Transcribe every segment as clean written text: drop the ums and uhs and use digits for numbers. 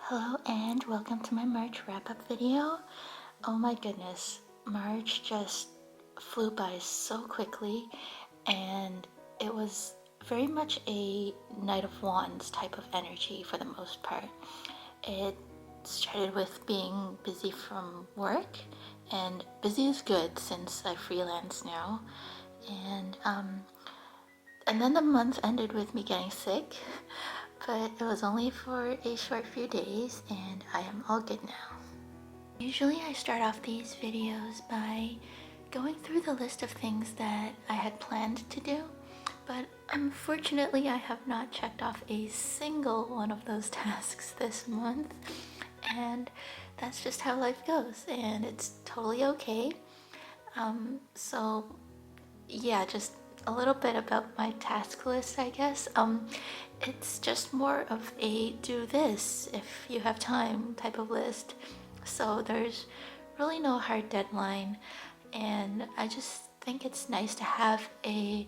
Hello and welcome to my March wrap-up video. Oh my goodness, March just flew by so quickly, and it was very much a Knight of Wands type of energy for the most part. It started with being busy from work, and busy is good since I freelance now, and then the month ended with me getting sick, but it was only for a short few days and I am all good now. Usually I start off these videos by going through the list of things that I had planned to do, but unfortunately I have not checked off a single one of those tasks this month, and that's just how life goes, and it's totally okay. So yeah, just a little bit about my task list, I guess. It's just more of a do this if you have time type of list. So there's really no hard deadline, and I just think it's nice to have a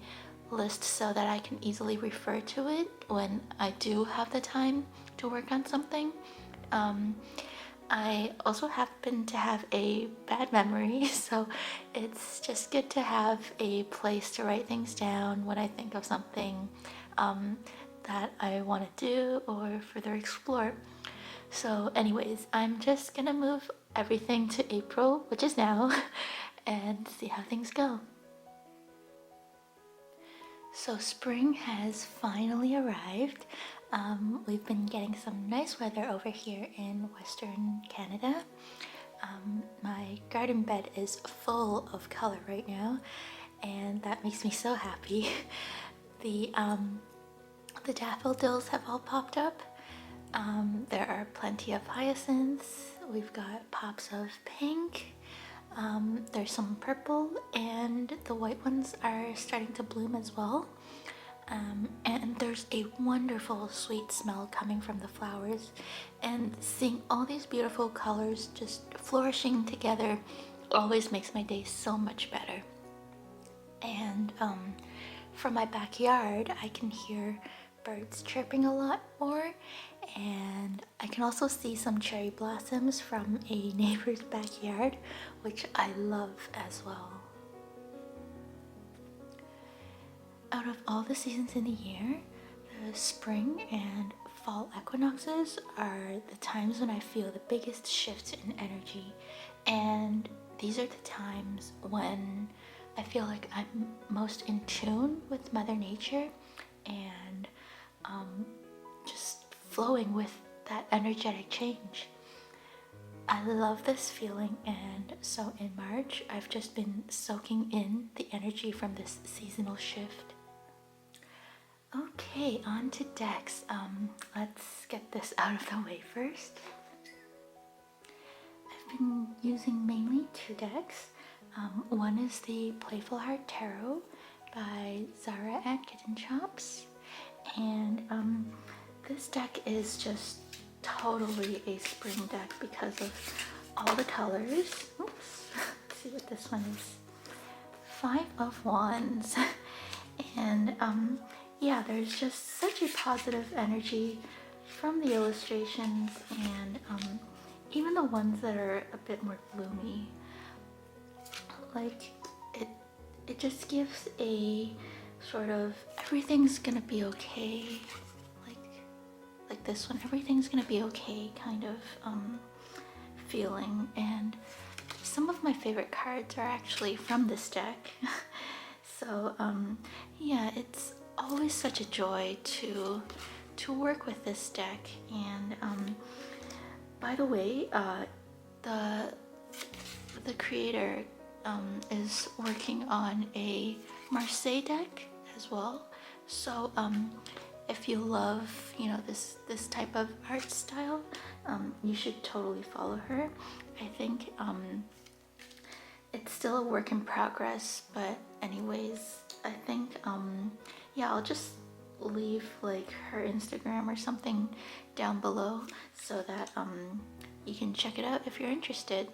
list so that I can easily refer to it when I do have the time to work on something. I also happen to have a bad memory, so it's just good to have a place to write things down when I think of something that I want to do or further explore. So anyways, I'm just gonna move everything to April, which is now, and see how things go. So spring has finally arrived. We've been getting some nice weather over here in Western Canada. My garden bed is full of color right now, and that makes me so happy. The daffodils have all popped up. There are plenty of hyacinths. We've got pops of pink. There's some purple, and the white ones are starting to bloom as well. And there's a wonderful sweet smell coming from the flowers, and seeing all these beautiful colors just flourishing together always makes my day so much better. And from my backyard I can hear birds chirping a lot more, and I can also see some cherry blossoms from a neighbor's backyard, which I love as well. Out of all the seasons in the year, the spring and fall equinoxes are the times when I feel the biggest shifts in energy, and these are the times when I feel like I'm most in tune with Mother Nature and just flowing with that energetic change. I love this feeling, and so in March I've just been soaking in the energy from this seasonal shift. Okay, on to decks. Let's get this out of the way first. I've been using mainly two decks. One is the Playful Heart Tarot by Zaara and KittenChops, and this deck is just totally a spring deck because of all the colors. Oops, let's see what this one is. 5 of Wands, and yeah, there's just such a positive energy from the illustrations, and even the ones that are a bit more gloomy. Like, it just gives a sort of everything's gonna be okay, like this one, everything's gonna be okay kind of feeling. And some of my favorite cards are actually from this deck. So yeah, it's always such a joy to work with this deck. And by the way, the creator is working on a Marseille deck as well. So if you love, you know, this type of art style, you should totally follow her. I think it's still a work in progress, but anyways, I think yeah, I'll just leave like her Instagram or something down below so that you can check it out if you're interested.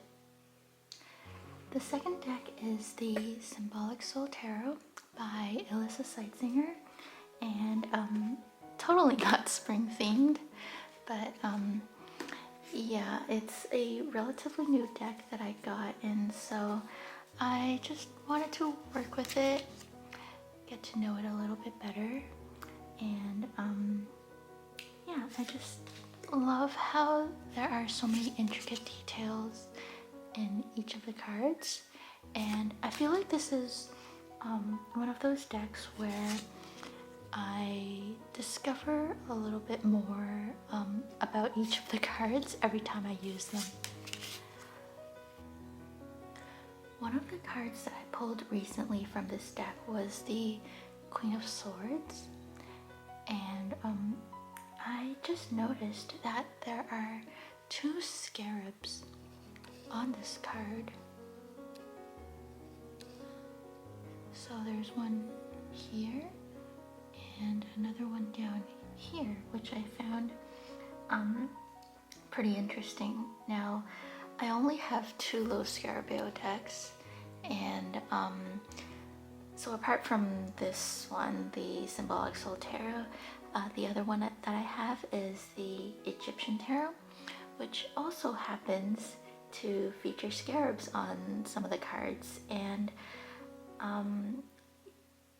The second deck is the Symbolic Soul Tarot by Elisa Seitzinger, and totally not spring themed, but Yeah, it's a relatively new deck that I got, and so I just wanted to work with it, get to know it a little bit better, and yeah, I just love how there are so many intricate details in each of the cards, and I feel like this is one of those decks where I discover a little bit more about each of the cards every time I use them. One of the cards that I pulled recently from this deck was the Queen of Swords, and I just noticed that there are two scarabs on this card. So there's one here and another one down here, which I found pretty interesting. Now, I only have two low scarabeo decks, and so apart from this one, the Symbolic Soul Tarot, the other one that I have is the Egyptian Tarot, which also happens to feature scarabs on some of the cards. And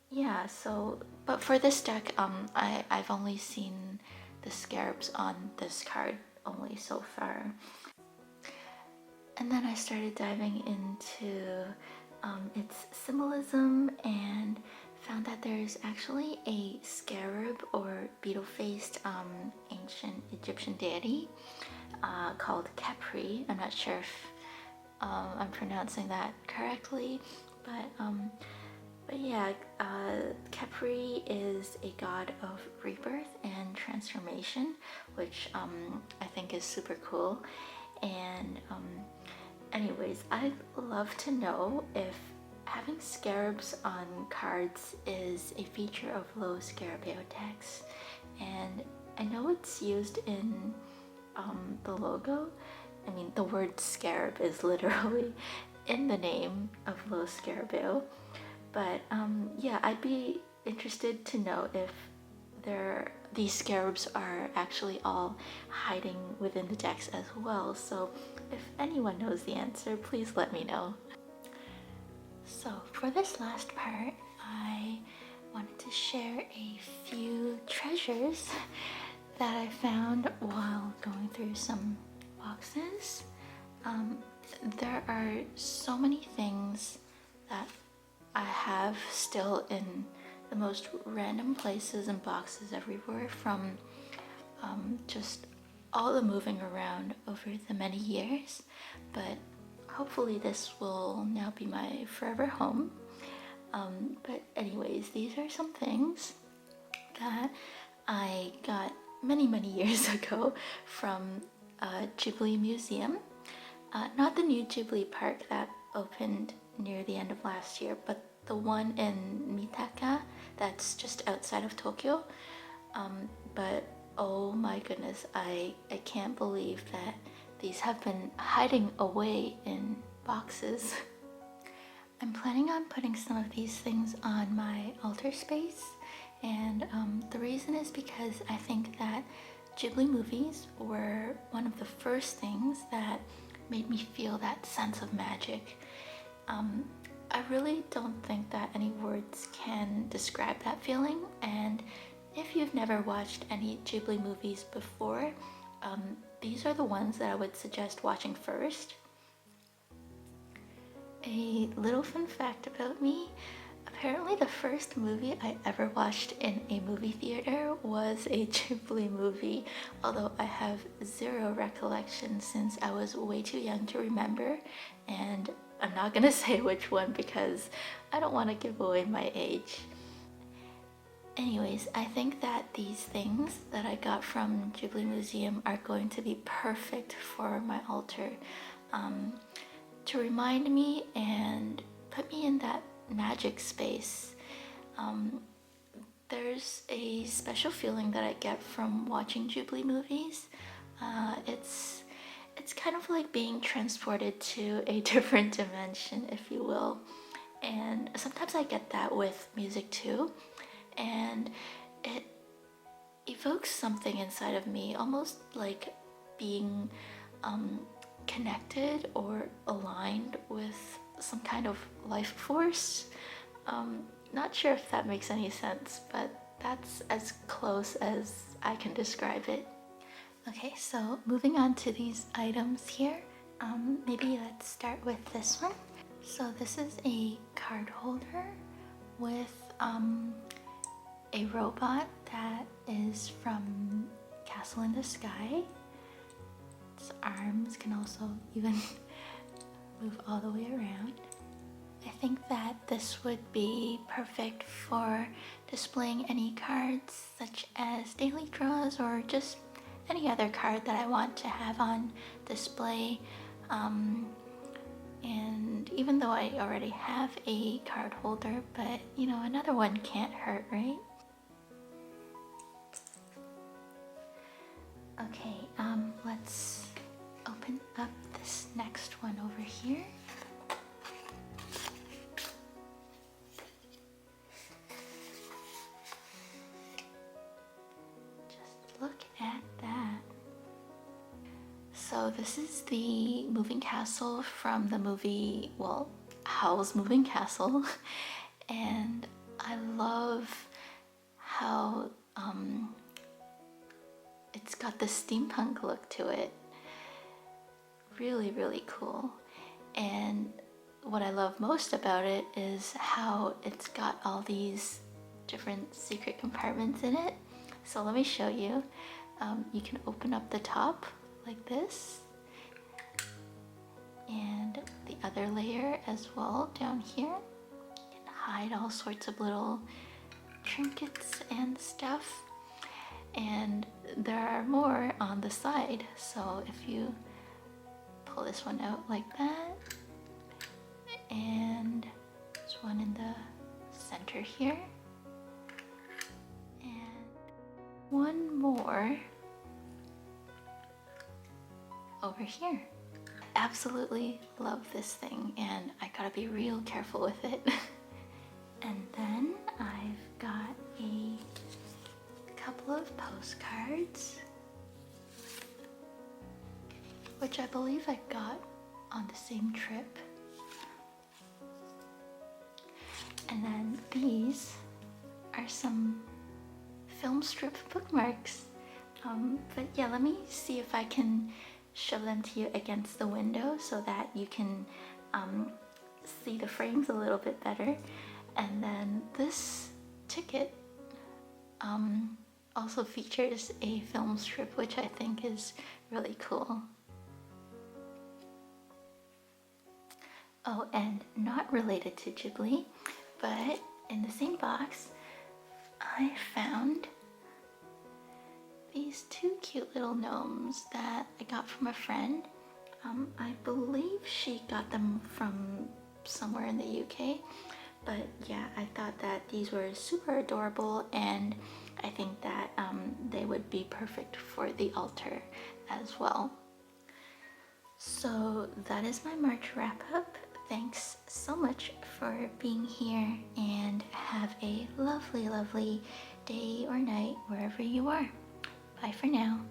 yeah, so, but for this deck, I've only seen the scarabs on this card only so far. And then I started diving into its symbolism and found that there's actually a scarab or beetle-faced ancient Egyptian deity called Capri. I'm not sure if I'm pronouncing that correctly, but yeah, Capri is a god of rebirth and transformation, which I think is super cool. And anyways, I'd love to know if having scarabs on cards is a feature of low scarabeo decks. And I know it's used in the logo. I mean, the word scarab is literally in the name of low scarabeo. But yeah, I'd be interested to know if these scarabs are actually all hiding within the decks as well. So if anyone knows the answer, please let me know. So for this last part, I wanted to share a few treasures that I found while going through some boxes. There are so many things that I have still in the most random places and boxes everywhere, from just all the moving around over the many years, but hopefully this will now be my forever home. But anyways, these are some things that I got many years ago from Ghibli Museum. Not the new Ghibli park that opened near the end of last year, but the one in Mitaka that's just outside of Tokyo. But oh my goodness, I can't believe that these have been hiding away in boxes. I'm planning on putting some of these things on my altar space, and the reason is because I think that Ghibli movies were one of the first things that made me feel that sense of magic. I really don't think that any words can describe that feeling, and if you've never watched any Ghibli movies before, these are the ones that I would suggest watching first. A little fun fact about me: apparently the first movie I ever watched in a movie theater was a Ghibli movie, although I have zero recollection since I was way too young to remember, and I'm not gonna say which one because I don't want to give away my age. Anyways, I think that these things that I got from Ghibli Museum are going to be perfect for my altar, to remind me and put me in that magic space. There's a special feeling that I get from watching Ghibli movies. It's kind of like being transported to a different dimension, if you will. And sometimes I get that with music too, and it evokes something inside of me, almost like being connected or aligned with some kind of life force. Not sure if that makes any sense, but that's as close as I can describe it. Okay, so moving on to these items here, maybe let's start with this one. So this is a card holder with a robot that is from Castle in the Sky. Its arms can also even move all the way around. I think that this would be perfect for displaying any cards such as daily draws or just any other card that I want to have on display. And even though I already have a card holder, but you know, another one can't hurt, right? Okay, let's open up this next one over here. Just look at that. So this is the moving castle from the movie, well, Howl's Moving Castle. And I love how it's got the steampunk look to it. Really, really cool. And what I love most about it is how it's got all these different secret compartments in it. So let me show you. You can open up the top like this, and the other layer as well down here. You can hide all sorts of little trinkets and stuff. And there are more on the side, so if you pull this one out like that, and there's one in the center here, and one more over here. Absolutely love this thing, and I gotta be real careful with it. And then I've got a couple of postcards, which I believe I got on the same trip. And then these are some film strip bookmarks. But yeah, let me see if I can show them to you against the window so that you can see the frames a little bit better. And then this ticket also features a film strip, which I think is really cool. Oh, and not related to Ghibli, but in the same box, I found these two cute little gnomes that I got from a friend. I believe she got them from somewhere in the UK, but yeah, I thought that these were super adorable, and I think that they would be perfect for the altar as well. So that is my March wrap up. Thanks so much for being here, and have a lovely, lovely day or night wherever you are. Bye for now.